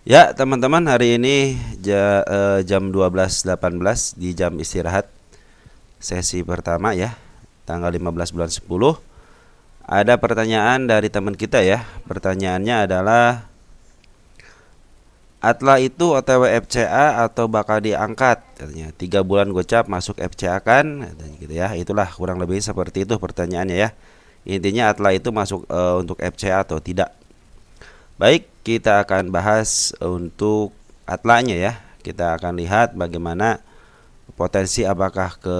Ya, teman-teman, hari ini jam 12.18 di jam istirahat sesi pertama ya, tanggal 15 bulan 10. Ada pertanyaan dari teman kita ya. Pertanyaannya adalah Atla itu OTW FCA atau bakal diangkat? Katanya 3 bulan gocap masuk FCA kan? Katanya gitu ya. Itulah kurang lebih seperti itu pertanyaannya ya. Intinya Atla itu masuk untuk FCA atau tidak. Baik, kita akan bahas untuk Atlanya ya. Kita akan lihat bagaimana potensi apakah ke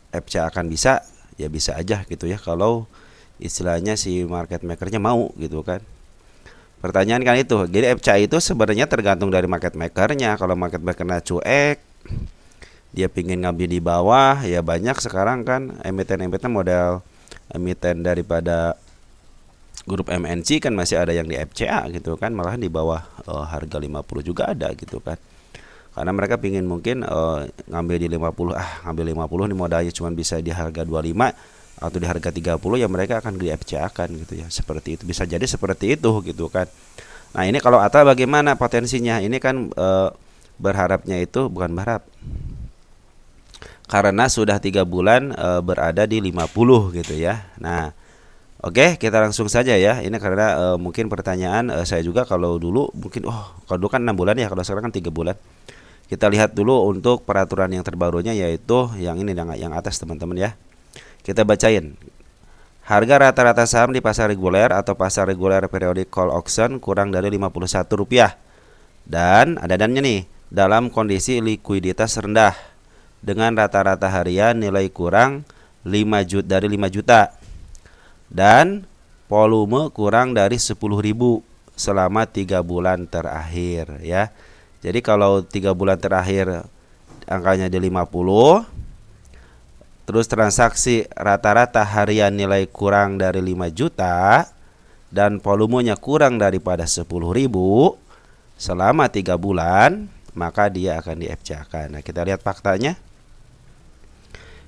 FCA akan bisa. Ya bisa aja gitu ya kalau istilahnya si market makernya mau gitu kan. Pertanyaan kan itu. Jadi FCA itu sebenarnya tergantung dari market makernya. Kalau market makernya cuek, dia pingin ngambil di bawah, ya banyak sekarang kan emiten-emiten model emiten daripada grup MNC kan masih ada yang di FCA gitu kan, malahan di bawah harga 50 juga ada gitu kan. Karena mereka pingin mungkin ngambil di 50, ngambil 50 nih modalnya cuma bisa di harga 25 atau di harga 30, ya mereka akan di FCA kan gitu ya. Seperti itu, bisa jadi seperti itu gitu kan. Nah, ini kalau Atta bagaimana potensinya? Ini kan berharapnya itu bukan berharap. Karena sudah 3 bulan berada di 50 gitu ya. Nah, oke, kita langsung saja ya. Ini karena mungkin pertanyaan saya juga kalau dulu mungkin kalau dulu kan 6 bulan ya, kalau sekarang kan 3 bulan. Kita lihat dulu untuk peraturan yang terbarunya yaitu yang ini yang atas teman-teman ya. Kita bacain. Harga rata-rata saham di pasar reguler atau pasar reguler periodic call auction kurang dari Rp51. Dan ada dannya nih, dalam kondisi likuiditas rendah dengan rata-rata harian nilai kurang 5 juta dari 5 juta dan volume kurang dari 10.000 selama 3 bulan terakhir ya. Jadi kalau 3 bulan terakhir angkanya di 50, terus transaksi rata-rata harian nilai kurang dari 5 juta dan volumenya kurang daripada 10.000 selama 3 bulan, maka dia akan di FCA-kan. Nah, kita lihat faktanya.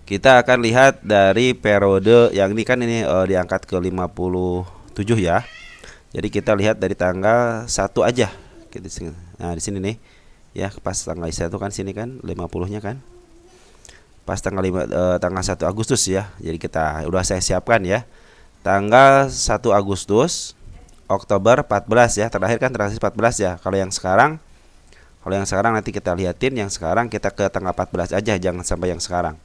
Kita akan lihat dari periode yang ini kan ini diangkat ke 57 ya. Jadi kita lihat dari tanggal 1 aja. Nah, di sini nih ya, pas tanggal 1 kan sini kan 50-nya kan. Pas tanggal 1 Agustus ya. Jadi kita udah saya siapkan ya. Tanggal 1 Agustus, Oktober 14 ya. Terakhir kan transaksi 14 ya. Kalau yang sekarang nanti kita lihatin, yang sekarang kita ke tanggal 14 aja, jangan sampai yang sekarang.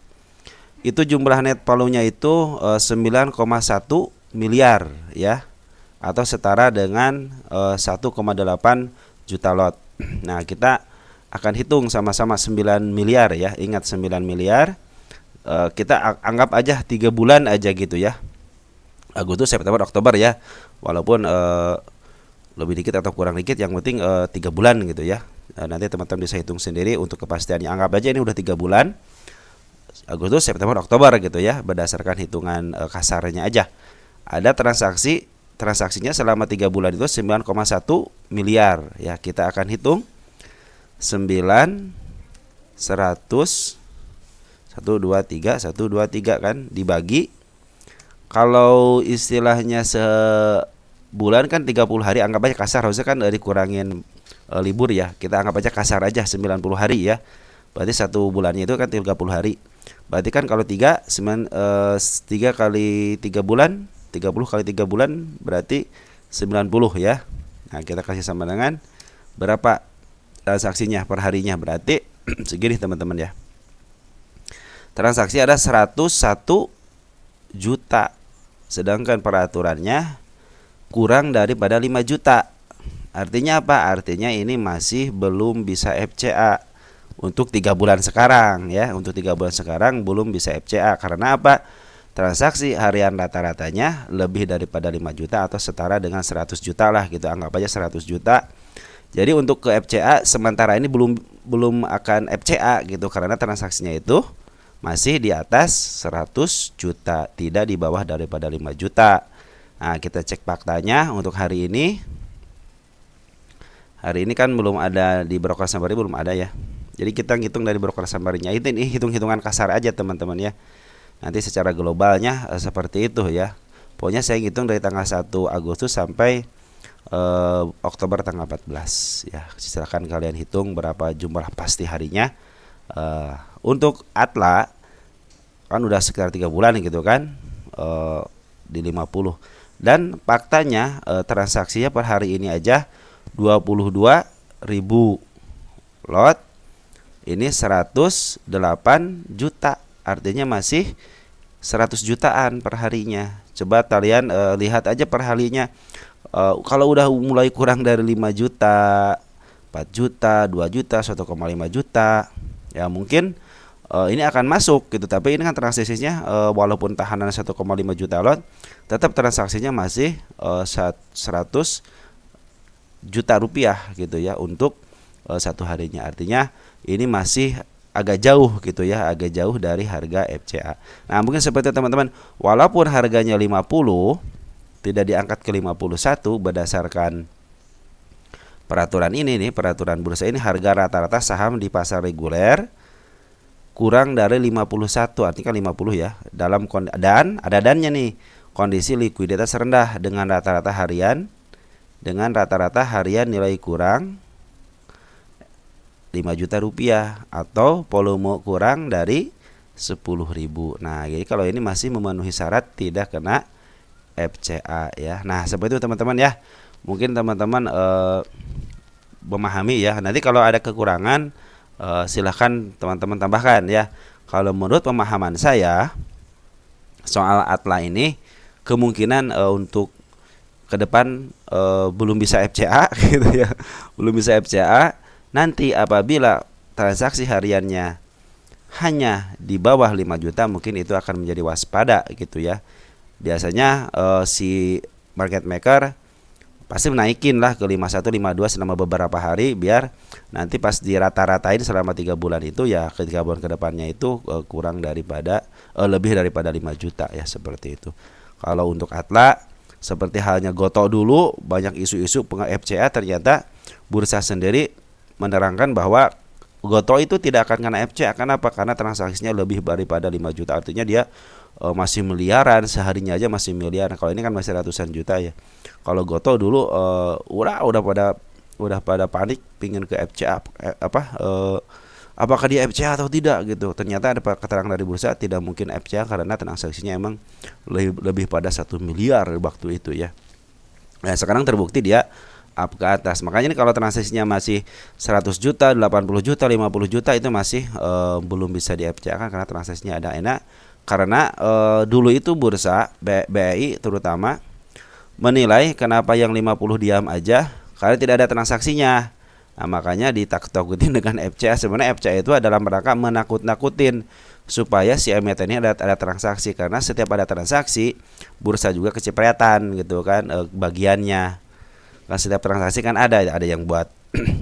Itu jumlah net volume-nya itu 9,1 miliar ya, atau setara dengan 1,8 juta lot. Nah, kita akan hitung sama-sama 9 miliar ya. Ingat 9 miliar. Kita anggap aja 3 bulan aja gitu ya. Agustus, September, Oktober ya. Walaupun lebih dikit atau kurang dikit, yang penting 3 bulan gitu ya. Nanti teman-teman bisa hitung sendiri untuk kepastiannya. Anggap aja ini udah 3 bulan. Agustus, September, Oktober gitu ya, berdasarkan hitungan kasarnya aja. Ada transaksinya selama 3 bulan itu 9,1 miliar ya. Kita akan hitung 9 100 123 kan dibagi, kalau istilahnya sebulan kan 30 hari, anggap aja kasar, harusnya kan dikurangin libur ya. Kita anggap aja kasar aja 90 hari ya. Berarti 1 bulannya itu kan 30 hari. Berarti kan kalau 3 kali 3 bulan, 30 kali 3 bulan berarti 90 ya. Nah, kita kasih sama dengan berapa transaksinya per harinya, berarti segini teman-teman ya. Transaksi ada 101 juta. Sedangkan peraturannya kurang daripada 5 juta. Artinya apa? Artinya ini masih belum bisa FCA. Untuk 3 bulan sekarang ya, untuk 3 bulan sekarang belum bisa FCA. Karena apa? Transaksi harian rata-ratanya lebih daripada 5 juta atau setara dengan 100 juta lah gitu. Anggap aja 100 juta. Jadi untuk ke FCA sementara ini belum akan FCA gitu, karena transaksinya itu masih di atas 100 juta, tidak di bawah daripada 5 juta. Nah, kita cek faktanya untuk hari ini. Hari ini kan belum ada di broker Sambari, belum ada ya. Jadi kita ngitung dari broker Sambarinya. Ini hitung-hitungan kasar aja teman-teman ya. Nanti secara globalnya seperti itu ya. Pokoknya saya ngitung dari tanggal 1 Agustus sampai Oktober tanggal 14 ya. Silakan kalian hitung berapa jumlah pasti harinya. Untuk Atla kan udah sekitar 3 bulan gitu kan, di 50. Dan faktanya transaksinya per hari ini aja 22.000 lot. Ini 108 juta. Artinya masih 100 jutaan per harinya. Coba kalian lihat aja per harinya. Kalau udah mulai kurang dari 5 juta, 4 juta, 2 juta, 1,5 juta, ya mungkin ini akan masuk gitu. Tapi ini kan transaksinya walaupun tahanan 1,5 juta lot, tetap transaksinya masih 100 juta rupiah gitu ya untuk satu harinya. Artinya ini masih agak jauh gitu ya, agak jauh dari harga FCA. Nah, mungkin seperti teman-teman, walaupun harganya 50 tidak diangkat ke 51 berdasarkan peraturan ini nih, peraturan bursa ini, harga rata-rata saham di pasar reguler kurang dari 51, artinya 50 ya. Dan ada dannya nih, kondisi likuiditas rendah dengan rata-rata harian nilai kurang 5 juta rupiah atau volume kurang dari 10.000. Nah, jadi kalau ini masih memenuhi syarat tidak kena FCA ya. Nah, seperti itu teman-teman ya. Mungkin teman-teman memahami ya. Nanti kalau ada kekurangan silahkan teman-teman tambahkan ya. Kalau menurut pemahaman saya soal Atla ini kemungkinan untuk ke depan belum bisa FCA gitu ya. Belum bisa FCA. Nanti apabila transaksi hariannya hanya di bawah 5 juta, mungkin itu akan menjadi waspada gitu ya. Biasanya si market maker pasti menaikin lah ke 51, 52 selama beberapa hari, biar nanti pas dirata-ratain selama 3 bulan itu ya, ke 3 bulan ke depannya itu kurang daripada lebih daripada 5 juta ya, seperti itu. Kalau untuk Atla seperti halnya Goto dulu, banyak isu-isu FCA, ternyata bursa sendiri menerangkan bahwa Goto itu tidak akan kena FCA. Kenapa? Karena transaksinya lebih daripada 5 juta. Artinya dia masih miliaran, seharinya aja masih miliaran. Kalau ini kan masih ratusan juta ya. Kalau Goto dulu udah pada panik pingin ke FCA, apakah dia FCA atau tidak gitu. Ternyata ada keterangan dari bursa tidak mungkin FCA karena transaksinya emang lebih pada 1 miliar waktu itu ya. Nah, sekarang terbukti dia up ke atas. Makanya ini kalau transaksinya masih 100 juta, 80 juta, 50 juta itu masih belum bisa di FCA kan, karena transaksinya ada enak. Karena dulu itu bursa BI terutama menilai kenapa yang 50 diam aja, karena tidak ada transaksinya. Nah, makanya ditakut-takutin dengan FCA. Sebenarnya FCA itu adalah mereka menakut-nakutin supaya si emiten ini ada transaksi, karena setiap ada transaksi bursa juga kecipratan gitu kan bagiannya. Kan setiap transaksi kan ada yang buat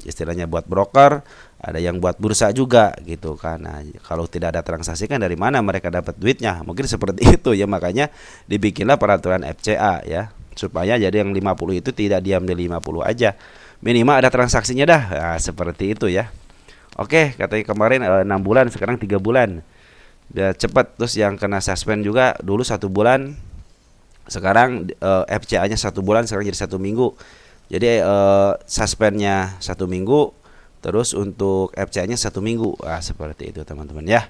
istilahnya buat broker, ada yang buat bursa juga gitu kan. Nah, kalau tidak ada transaksi kan dari mana mereka dapat duitnya? Mungkin seperti itu ya, makanya dibikinlah peraturan FCA ya, supaya jadi yang 50 itu tidak diam di 50 aja. Minimal ada transaksinya dah. Nah, seperti itu ya. Oke, katanya kemarin 6 bulan, sekarang 3 bulan. Udah cepat. Terus yang kena suspend juga dulu 1 bulan. Sekarang FCA-nya 1 bulan, sekarang jadi 1 minggu. Jadi suspendnya 1 minggu, terus untuk FCA-nya 1 minggu. Seperti itu teman-teman ya.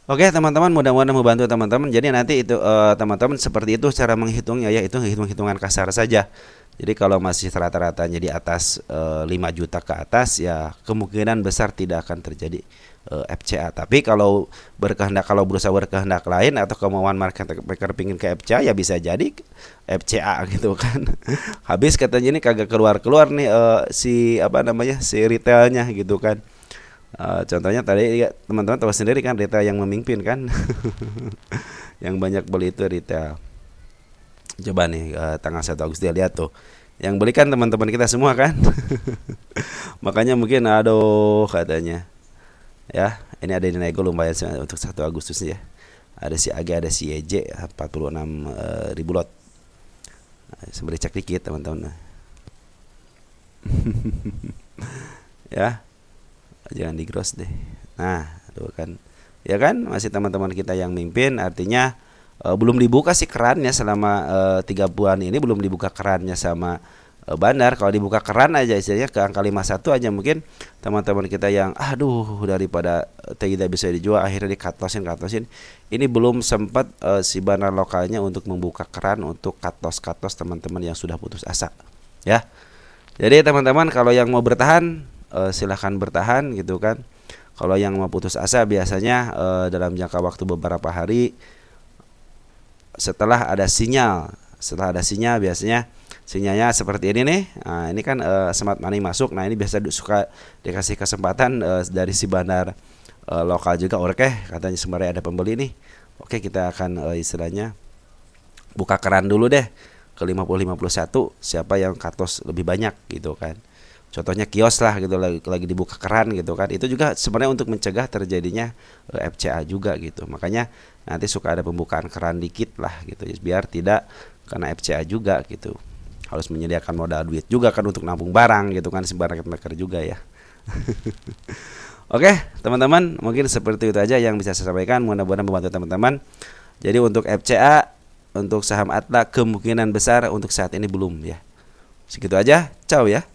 Oke teman-teman, mudah-mudahan membantu teman-teman. Jadi nanti itu teman-teman seperti itu cara menghitungnya ya, itu hitung-hitungan kasar saja. Jadi kalau masih rata-ratanya di atas 5 juta ke atas ya, kemungkinan besar tidak akan terjadi FCA. Tapi kalau berusaha berkehendak lain atau kemauan market maker pingin ke FCA ya bisa jadi FCA gitu kan. Habis katanya ini kagak keluar nih si retailnya gitu kan. Contohnya tadi teman-teman tahu sendiri kan, retail yang memimpin kan. Yang banyak beli itu retail. Coba nih tanggal 1 Agustus dia lihat tuh, yang beli kan teman-teman kita semua kan. Makanya mungkin katanya ya, ini ada di nego lumayan untuk 1 Agustus ya. Ada si AG, ada si YJ 46 ribu lot. Sembari cek dikit teman-teman. Ya, jangan di gross deh. Nah, tuh kan. Ya kan, masih teman-teman kita yang mimpin. Artinya belum dibuka sih kerannya selama 3 bulan ini, belum dibuka kerannya sama bandar. Kalau dibuka keran aja istilahnya ke angka 51 aja, mungkin teman-teman kita yang aduh daripada tidak bisa dijual akhirnya dikatosin. Ini belum sempat si bandar lokalnya untuk membuka keran untuk katos teman-teman yang sudah putus asa ya. Jadi teman-teman kalau yang mau bertahan silahkan bertahan gitu kan. Kalau yang mau putus asa biasanya dalam jangka waktu beberapa hari setelah ada sinyal biasanya sinyalnya seperti ini nih. Nah, ini kan smart money masuk. Nah, ini biasa suka dikasih kesempatan dari si bandar lokal juga. Oke, katanya sebenarnya ada pembeli nih. Oke, kita akan istilahnya buka keran dulu deh ke 50-51, siapa yang katos lebih banyak gitu kan. Contohnya kios lah gitu, lagi dibuka keran gitu kan. Itu juga sebenarnya untuk mencegah terjadinya FCA juga gitu. Makanya nanti suka ada pembukaan keran dikit lah gitu, biar tidak kena FCA juga gitu. Harus menyediakan modal duit juga kan untuk nampung barang gitu kan, si market maker juga ya. Oke, teman-teman, mungkin seperti itu aja yang bisa saya sampaikan. Mudah-mudahan membantu teman-teman. Jadi untuk FCA, untuk saham Atla kemungkinan besar untuk saat ini belum ya. Segitu aja. Ciao ya.